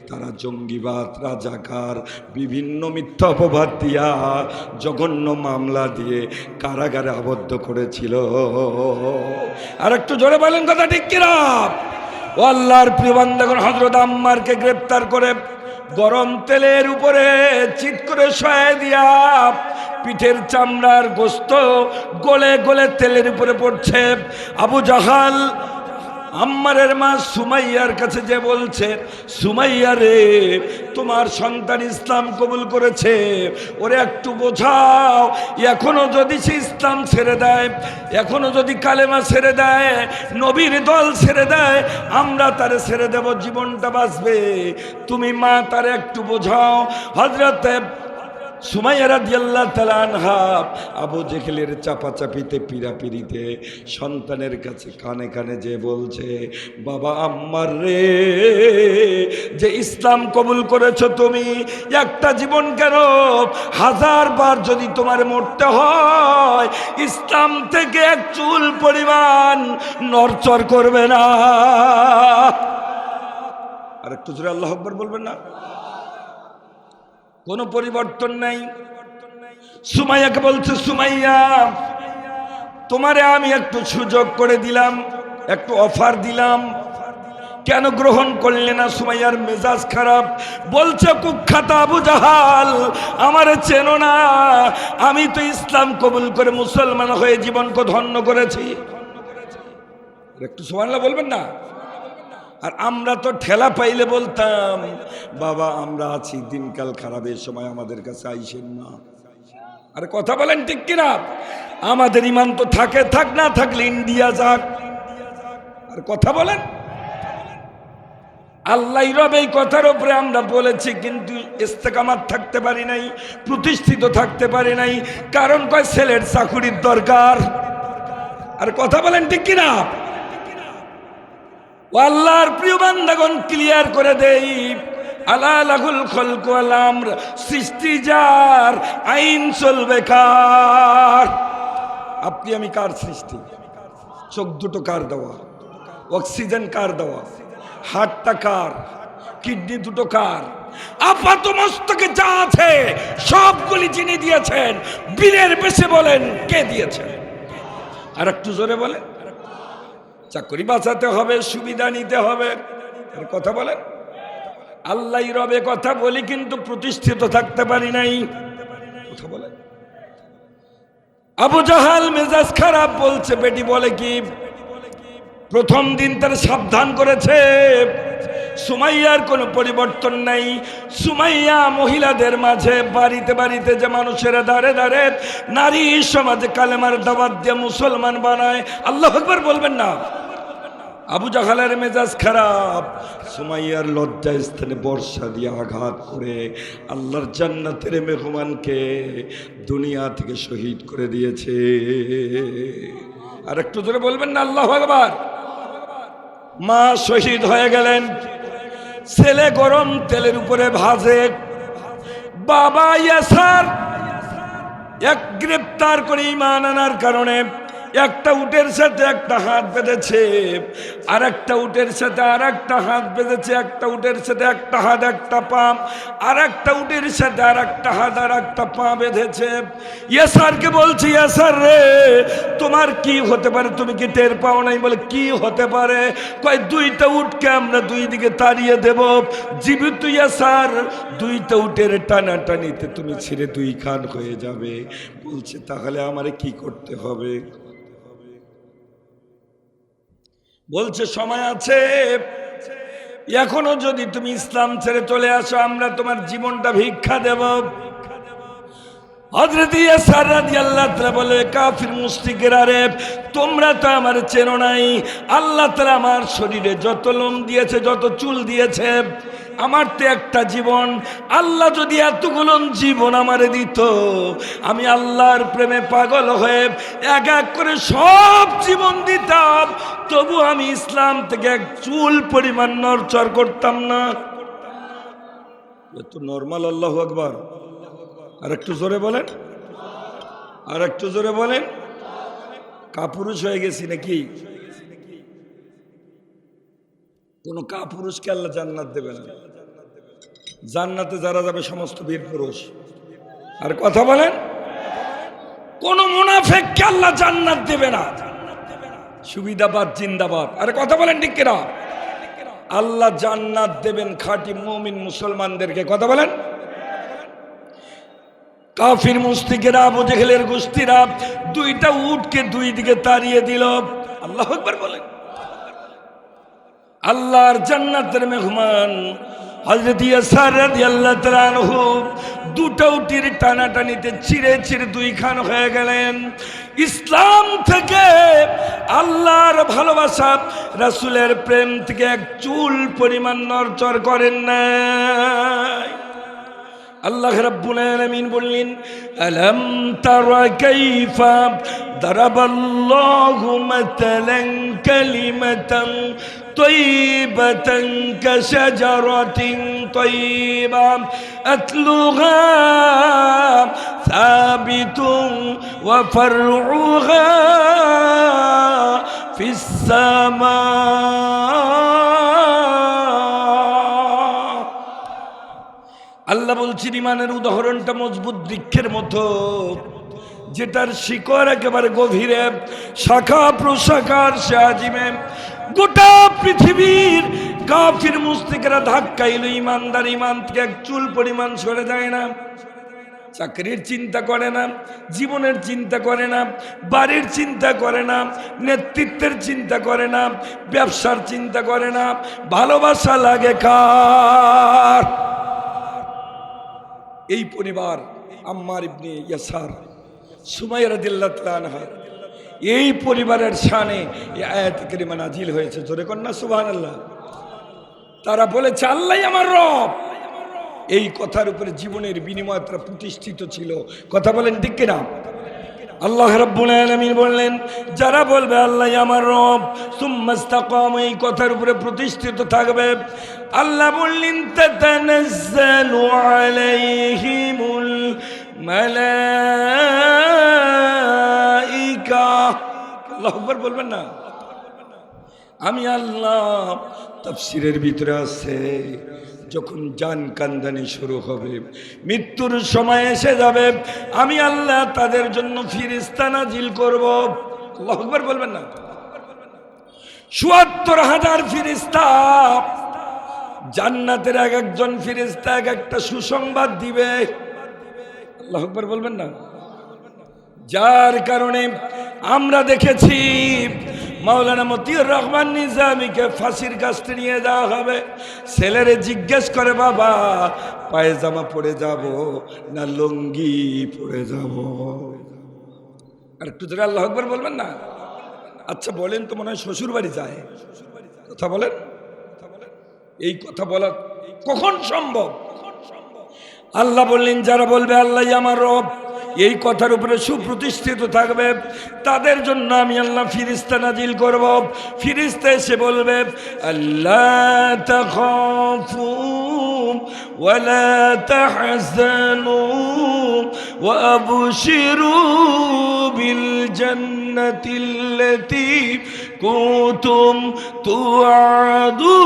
S1: তারা জঙ্গিবাদ, রাজাকার, বিভিন্ন মিথ্যা অপবাদ দিয়া, জঘন্য মামলা দিয়ে কারাগারে আবদ্ধ করেছিল। আর একটু জোরে বলেন কথা ঠিক কিনা? ও আল্লাহর প্রিয় বান্দাগণ, হযরত আম্মারকে গ্রেফতার করে গরম তেলের উপরে চিৎ করে শোয়া দিয়া পিঠের চামড়ার গোস্ত গলে গলে তেলের উপরে পড়ছে। আবু জাহাল আম্মারের মা সুমাইয়ার কাছে যে বলছে, সুমাইয়া রে, তোমার সন্তান ইসলাম কবুল করেছে, ওরে একটু বোঝাও, এখনো যদি সে ইসলাম ছেড়ে দেয়, এখনো যদি কালেমা ছেড়ে দেয়, নবীর দল ছেড়ে দেয়, আমরা তারে ছেড়ে দেব, জীবনটা বাঁচবে, তুমি মা তারে একটু বোঝাও। হযরত সুমাইয়া রাদিয়াল্লাহু তাআলা আনহা আবু জেহেলের চাপাচাপিতে পিরাপিরিতে সন্তানের কাছে কানে কানে যে বলছে, বাবা আম্মার রে, যে ইসলাম কবুল করেছো তুমি, একটা জীবন কেন, 1000 বার যদি তোমার মরতে হয়, ইসলাম থেকে এক চুল পরিমাণ নড়চড় করবে না। আর একটু জোরে আল্লাহু আকবার বলবেন না? কোনো পরিবর্তন নাই। সুমাইয়াকে বলছে, সুমাইয়া, তোমারে আমি একটু সুযোগ করে দিলাম, একটু অফার দিলাম, কেন গ্রহণ করলে না? সুমাইয়ার মেজাজ খারাপ, বলছে, কুখ্যাত আবু জাহাল, আমারে চেনো না, আমি তো ইসলাম কবুল করে মুসলমান হয়ে জীবনকে ধন্য করেছি। একটু সুবহানাল্লাহ বলবেন না? আর আমরা তো ঠেলা পাইলে বলতাম, বাবা আমরা আছি, দিনকাল খারাপের সময় আমাদের কাছে আইসেন না। আর কথা বলেন ঠিক কিনা? আমাদের ইমান তো থাকে, থাক, না থাকলে ইন্ডিয়া যাক। আর কথা বলেন, আল্লাহ রব এই কথার উপরে আমরা বলেছি, কিন্তু ইস্তেকামাত থাকতে পারি নাই, প্রতিষ্ঠিত থাকতে পারি নাই, কারণ কয় ছেলের চাকুরির দরকার। আর কথা বলেন ঠিক কিনা? আল্লাহর প্রিয় বান্দাগণ, ক্লিয়ার করে দেই, আলা লাহুল খলকু ওয়াল আমর, সৃষ্টি যার, আইন চলবে কার? আপনি আমি কার সৃষ্টি? চোখ দুটো কার দেওয়া? অক্সিজেন কার দেওয়া? হার্টটা কার? কিডনি দুটো কার? আপাত মস্তকে যা আছে সবগুলি যিনি দিয়েছেন, বীরের বেশে বলেন কে দিয়েছেন? আর একটু জোরে বলেন। চাকরি বাঁচাতে হবে, সুবিধা নিতে হবে। কথা বলেন, আল্লাহ রবে কথা বলি, কিন্তু প্রতিষ্ঠিত থাকতে পারি নাই। কথা বলেন। আবু জাহাল মেজাজ খারাপ, বলছে, বেটি বলে কি, প্রথম দিন তার সাবধান করেছে, সুমাইয়ার কোনো পরিবর্তন নাই। সুমাইয়া মহিলাদের মাঝে, বাড়িতে বাড়িতে যে মানুষেরা দাঁড়ে দাঁড়ে নারী সমাজে কালেমার দাওয়াত দিয়ে মুসলমান বানায়। আল্লাহু আকবার বলবেন না? আবু জাহালের মেজাজ খারাপ, সুমাইয়ার লজ্জা স্থানে বর্ষা দিয়ে আঘাত করে আল্লাহর জান্নাতের মেহমানকে দুনিয়া থেকে শহীদ করে দিয়েছে। আর একটু জোরে বলবেন না আল্লাহু আকবার? মা শহীদ হয়ে গেলেন, ছেলে গরম তেলের উপরে ভাজে, বাবা ইয়াসার এক গ্রেপ্তার করে ঈমান আনার কারণে একটা উটের সাথে একটা হাত বেঁধেছে, আর একটা উটের সাথে আর একটা হাত বেঁধেছে, একটা উটের সাথে একটা হাত একটা পা, আর একটা উটের সাথে আর একটা হাত আর একটা পা বেঁধেছে। ইয়াসারকে বলছি, ইয়াসার রে, তোমার কি হতে পারে? তুমি কি টের পাও নাই? বলে, কি হতে পারে? কয়, দুইটা উটকে আমরা দুই দিকে তাড়িয়ে দেব। জীবিত ইয়াসার, দুইটা উটের টানাটানিতে তুমি ছিঁড়ে দুই খান হয়ে যাবে। বলছে, তাহলে আমারে কি করতে হবে? বলছে, সময় আছে, এখনো যদি তুমি ইসলাম ছেড়ে চলে আসো, আমরা তোমার জীবনটা ভিক্ষা দেব। হযরত ইয়াসার রাদিয়াল্লাহু তাআলা বলে, কাফির মুশরিকেরা রে, তোমরা তো আমার চেনো নাই। আল্লাহ তাআলা আমার শরীরে যত লোম দিয়েছে, যত চুল দিয়েছে, আমার তো একটা জীবন। আল্লাহ যদি এতগুলো জীবন আমারে দিত, আমি আল্লাহর প্রেমে পাগল হয়ে এক এক করে সব জীবন দিতাম, তবু আমি ইসলাম থেকে এক চুল পরিমাণ নড়চড় করতাম না। এ তো নর্মাল। আল্লাহু আকবার। আর একটু জোরে বলেন, আর একটু জোরে বলেন। কাপুরুষ হয়ে গেছি নাকি? কোন কাপুরুষকে আল্লাহ জান্নাত দেবে না। জান্নাতে যারা যাবে সমস্ত বীর পুরুষ। আর কথা বলেন, কোন মুনাফিককে আল্লাহ জান্নাত দেবে না। সুবিধাবাদ জিন্দাবাদ। আর কথা বলেন ঠিক কিনা? আল্লাহ জান্নাত দেবেন খাঁটি মুমিন মুসলমানদেরকে। কথা বলেন। কাফির মুশরিকেরা, আবু জেহেলের গোষ্ঠীরা দুইটা উটকে দুই দিকে তাড়িয়ে দিল। আল্লাহু আকবার বলেন। আল্লাহর জান্নাতের মেহমান হযরত ইয়াসার রাদিয়াল্লাহু তাআলা আনহু দুটো উটির টানাটানিতে চিরে চিরে দুই খান হয়ে গেলেন। ইসলাম থেকে, আল্লাহর ভালোবাসা, রাসূলের প্রেম থেকে এক চুল পরিমাণ নড়চড় করেন না। আল্লাহ রাব্বুল আলামিন বললেন, আলাম তারা কাইফা দারাবাল্লাহু মাতালান কালিমাতান তাইয়িবাতান কাশাজারাতিন তাইয়্যিবা আতলুহা সাবিতুন ওয়া ফারউহা ফিস সামা। আল্লাহ বলছেন, ইমানের উদাহরণটা মজবুত বৃক্ষের মতো, যেটার শিকড় একেবারে গভীরে, শাখা প্রশাখার সে আজিমে। গোটা পৃথিবীর কাফির মুশরিকরা ধাক্কাইল, ইমানদার ইমান থেকে এক চুল পরিমাণ সরে যায় না। চাকরির চিন্তা করে না, জীবনের চিন্তা করে না, বাড়ির চিন্তা করে না, নেতৃত্বের চিন্তা করে না, ব্যবসার চিন্তা করে না। ভালোবাসা লাগে কার? এই পরিবার আম্মার ইবনে ইয়াসার, সুমাইয়া রাদিয়াল্লাহু তাআলা আনহা, এই পরিবারের শানে এই আয়াত কারিমা নাজিল হয়েছে। জোরে কর না সুবহানাল্লাহ। তারা বলেছে, আল্লাহই আমার রব। এই কথার উপরে জীবনের বিনিময়ে তারা প্রতিষ্ঠিত ছিল। কথা বলেন ঠিক কিনা? আল্লাহ রাব্বুল আলামিন বললেন, যারা বলবে আল্লাহই আমার রব, সুম্মা ইসতাকাম, এই কথার উপরে প্রতিষ্ঠিত থাকবে, আল্লাহ বললেন, তাতানাজ্জালু আলাইহিমুল মালাইকা। আল্লাহু আকবার বলবেন না? আমি আল্লাহ, তাফসীরের ভিতরে আছে, যখন জান কান্দানি শুরু হবে, মৃত্যুর সময় এসে যাবে, আমি আল্লাহ তাদের জন্য ফেরেশতা নাজিল করব। আল্লাহু আকবার বলবেন না? ৭৪,০০০ ফেরেশতা, জান্নাতের এক একজন ফেরেশতা এক একটা সুসংবাদ দিবে। আল্লাহু আকবার বলবেন না? যার কারণে আমরা দেখেছি মাওলানা মতিউর রহমান নিজামীকে ফাঁসির কাস্টে নিয়ে যাওয়া হবে। ছেলেরে জিজ্ঞেস করে, বাবা পায়জামা পরে যাব না লুঙ্গি পরে যাব? আর একটু জোরে আল্লাহু আকবার বলবেন না? আচ্ছা বলেন তো, মনে হয় শ্বশুর বাড়ি যায়? কথা বলেন। এই কথা বলা কখন সম্ভব? আল্লাহ বললেন, যারা বলবে আল্লাহই আমার রব, এই কথার উপরে সুপ্রতিষ্ঠিত থাকবে, তাদের জন্য আমি আল্লাহ ফেরেশতা নাজিল করব। ফেরেশতা এসে বলবে, আল্লা তাখাফু ওয়ালা তাহজানু ওয়া আবশিরু বিল জান্নাতিল্লাতী কুনতুম তুআদুন।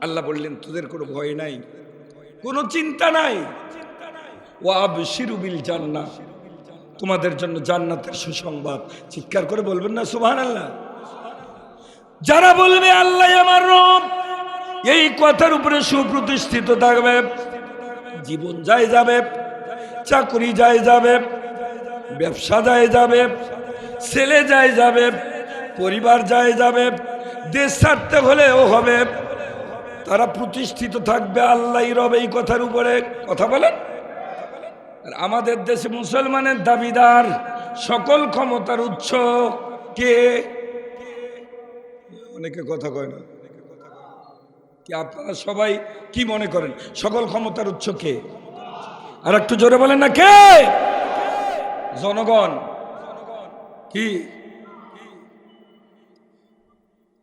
S1: আল্লাহ বললেন, তোদের কোনো ভয় নাই, কোনো চিন্তা নাই। ওয়া আবশিরু বিল জান্নাহ, তোমাদের জন্য জান্নাতের সুসংবাদ। চিৎকার করে বলবেন না সুবহানাল্লাহ? যারা বলবে আল্লাহ আমার রব, এই কথার উপরে সুপ্রতিষ্ঠিত থাকবে, জীবন যায় যাবে, চাকরি যায় যাবে, ব্যবসা যায় যাবে, ছেলে যায় যাবে, পরিবার যায় যাবে, দেশ ছাড়তে হলেও হবে, তারা প্রতিষ্ঠিত থাকবে আল্লাহই রব এই কথার উপরে। কথা বলেন। আর আমাদের দেশে মুসলমানের দাবিদার, সকল ক্ষমতার উৎস কে? অনেকে কথা কয় না কি? আপনারা সবাই কি মনে করেন সকল ক্ষমতার উৎস কে? আর একটু জোরে বলেন না, কে? জনগণ। কি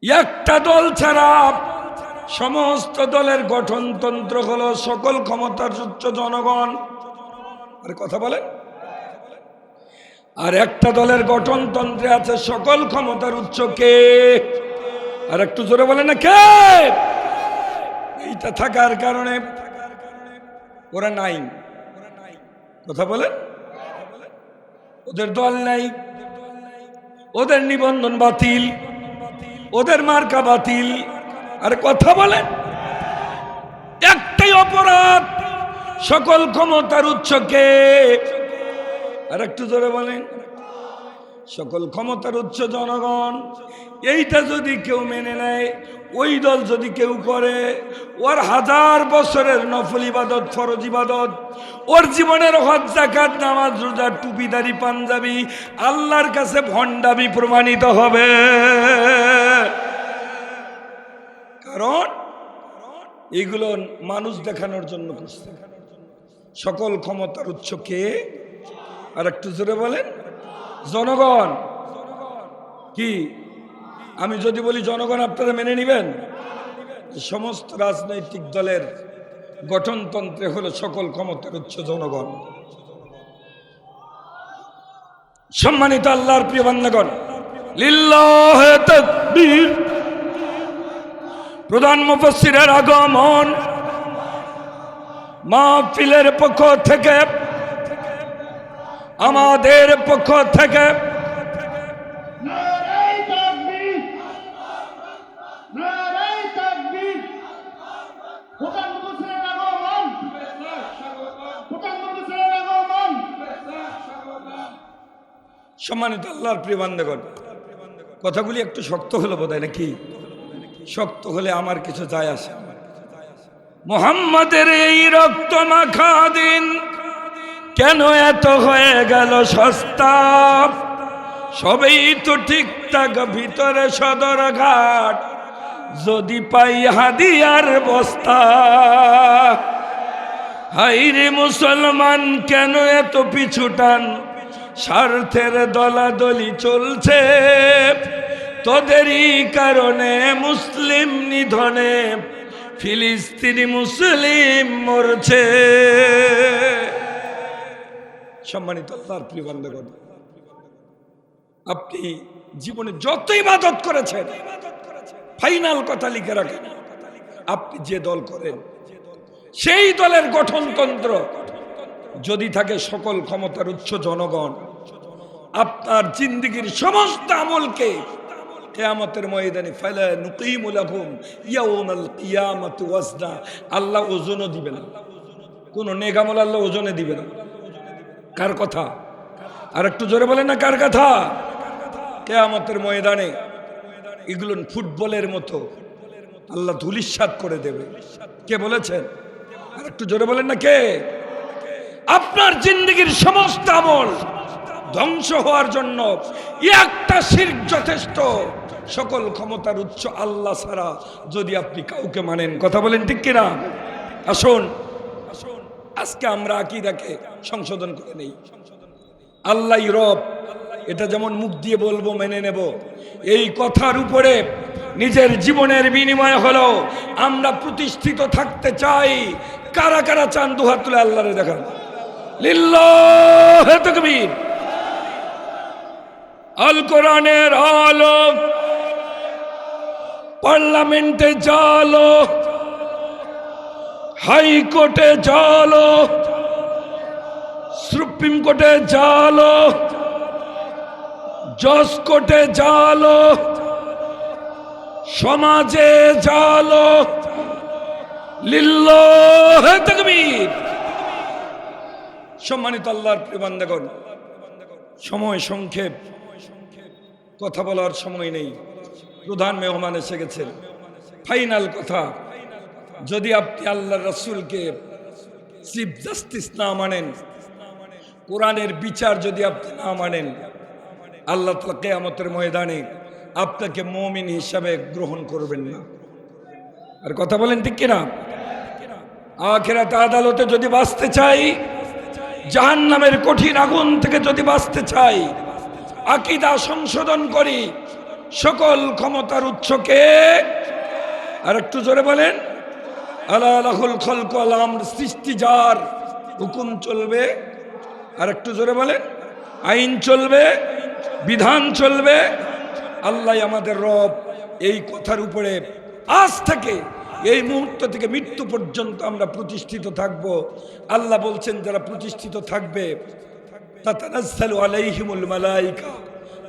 S1: একটা দল ছাড়া সমস্ত দলের গঠনতন্ত্র হলো সকল ক্ষমতার উচ্চ জনগণ। আর কথা বলেন, আর একটা দলের গঠনতন্ত্রে আছে সকল ক্ষমতার উচ্চ কে? আর একটু জোরে বলেন না কে? এইটা থাকার কারণে ওরা নাই। কথা বলেন, ওদের দল নাই, ওদের নিবন্ধন বাতিল, ওদের মার্কা বাতিল। আর কথা বলেন, একটাই অপরাধ, সকল ক্ষমতার উৎস কে? আর একটু জোরে বলেন, সকল ক্ষমতার উৎস জনগণ। এইটা যদি কেউ মেনে নেয়, ওই দল যদি কেউ করে, ওর 1000 বছরের নফল ইবাদত, ফরজ ইবাদত, ওর জীবনের হজ যাকাত নামাজ রোজা টুপিদারি পাঞ্জাবি আল্লাহর কাছে ভণ্ডামি প্রমাণিত হবে। কারণ এগুলো মানুষ দেখানোর জন্য করছে। সকল ক্ষমতার উৎস কে? আর একটু জোরে বলেন, জনগণ। কি আমি যদি বলি জনগণ, আপনারা মেনে নেবেন? সমস্ত রাজনৈতিক দলের গঠনতন্ত্রে হলো সকল ক্ষমতার উৎস জনগণ। সম্মানিত আল্লাহর প্রিয় বান্দাগণ, লিল্লাহে তাকবীর। প্রধান মুফাসসিরের আগমন। মাহফিলের পক্ষ থেকে, আমাদের পক্ষ থেকে সম্মানিত আল্লাহর প্রিয় বান্দাগণ, কথাগুলি একটু শক্ত হলো বোধহয়, নাকি? শক্ত হলে আমার কিছু যায় আসে। মুহাম্মাদের এই রক্ত মাখা দিন কেন এত হয়ে গেল সস্তা? সবেই তো ঠিকঠাক, ভিতরে সদরঘাট, যদি পাই হাদিয়ার বস্তা। হাইরে মুসলমান কেন এত পিছুটান? স্বার্থের দলাদলি চলছে, তোদেরই কারণে মুসলিম নিধনে ফিলিস্তিনি মুসলিম মরছে। সম্মানিত আল্লাহর প্রিয় বান্দাগণ, আপনি জীবনে যত ইবাদত করেছেন, ফাইনাল কথা লিখে রাখেন, আপনি যে দল করেন সেই দলের গঠনতন্ত্র যদি থাকে সকল ক্ষমতার উৎস জনগণ, আপনার জিন্দেগীর সমস্ত আমলকে কিয়ামতের ময়দানে ফালা নুকিমু লাহুম ইয়াউমাল কিয়ামাতি ওয়াজনা, আল্লাহ ওজনও দিবে না। কোন নেক আমল আল্লাহ ওজনে দিবে না। কার কথা? আর একটু জোরে বলেন না, কার কথা? কিয়ামতের ময়দানে এগুলো ফুটবলের মতো আল্লাহ ধুলিস্যাৎ করে দেবে। কে বলেছেন? আর একটু জোরে বলেন না, কে? আপনার জিন্দেগীর সমস্ত আমল ধ্বংস হওয়ার জন্য একটা শিরক যথেষ্ট। সকল ক্ষমতার উৎস আল্লাহ ছাড়া যদি আপনি কাউকে মানেন, কথা বলেন ঠিক কিনা? আসুন আজকে আমরা আকীদাকে সংশোধন করে নেই। আল্লাহই রব, এটা যেমন মুখ দিয়ে বলবো, মেনে নেব, এই কথার উপরে নিজের জীবনের বিনিময় হলো আমরা প্রতিষ্ঠিত থাকতে চাই। কারা কারা চান দুহাত তুলে আল্লাহরে দেখান। লিল্লাহে তাকবীর। আল কোরআনের আলো পার্লামেন্টে জালো, হাইকোর্টে জালো, সুপ্রিম কোর্টে জালো, জজ কোর্টে জালো, সমাজে জালো। লিল্লাহে তাকবীর। সম্মানিত আল্লাহর প্রিয় বান্দাগণ, সময় সংক্ষেপ, কথা বলার সময় নেই। প্রধান মেহমান এসে গেছেন। ফাইনাল কথা, যদি আপনি আল্লাহর রাসূলকে চিফ জাস্টিস না মানেন, কোরআনের বিচার যদি আপনি না মানেন, আল্লাহ তাআলা কিয়ামতের ময়দানে আপনাকে মুমিন হিসাবে গ্রহণ করবেন না। আর কথা বলেন ঠিক কিনা? আখিরাত আদালতে যদি বাঁচতে চাই, জাহান্নামের কঠিন আগুন থেকে যদি বাঁচতে চাই, আকীদা সংশোধন করি, সকল ক্ষমতার উৎসকে, আর একটু জোরে বলেন, আলা লাহুল খালকু ওয়াল আমর, সৃষ্টি যার, হুকুম চলবে, আর একটু জোরে বলেন, আইন চলবে, বিধান চলবে, আল্লাহ আমাদের রব। এই কথার উপরে আজ থেকে, এই মুহূর্ত থেকে মৃত্যু পর্যন্ত আমরা প্রতিষ্ঠিত থাকব। আল্লাহ বলছেন যারা প্রতিষ্ঠিত থাকবে, তাতানাজ্জালু আলাইহিমুল মালাইকা,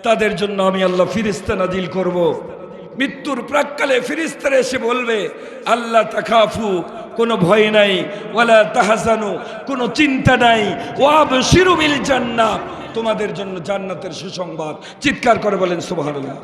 S1: তাদের জন্য আমি আল্লাহ ফিরিস্তা নাজিল করব। মৃত্যুর প্রাক্কালে ফিরিস্তারা এসে বলবে, আল্লাহ তাখাফু, কোনো ভয় নাই, ওয়ালা তাহজানু, কোনো চিন্তা নাই, ওয়াবশিরু বিল জান্নাহ, তোমাদের জন্য জান্নাতের সুসংবাদ। চিৎকার করে বলেন সুবহানাল্লাহ।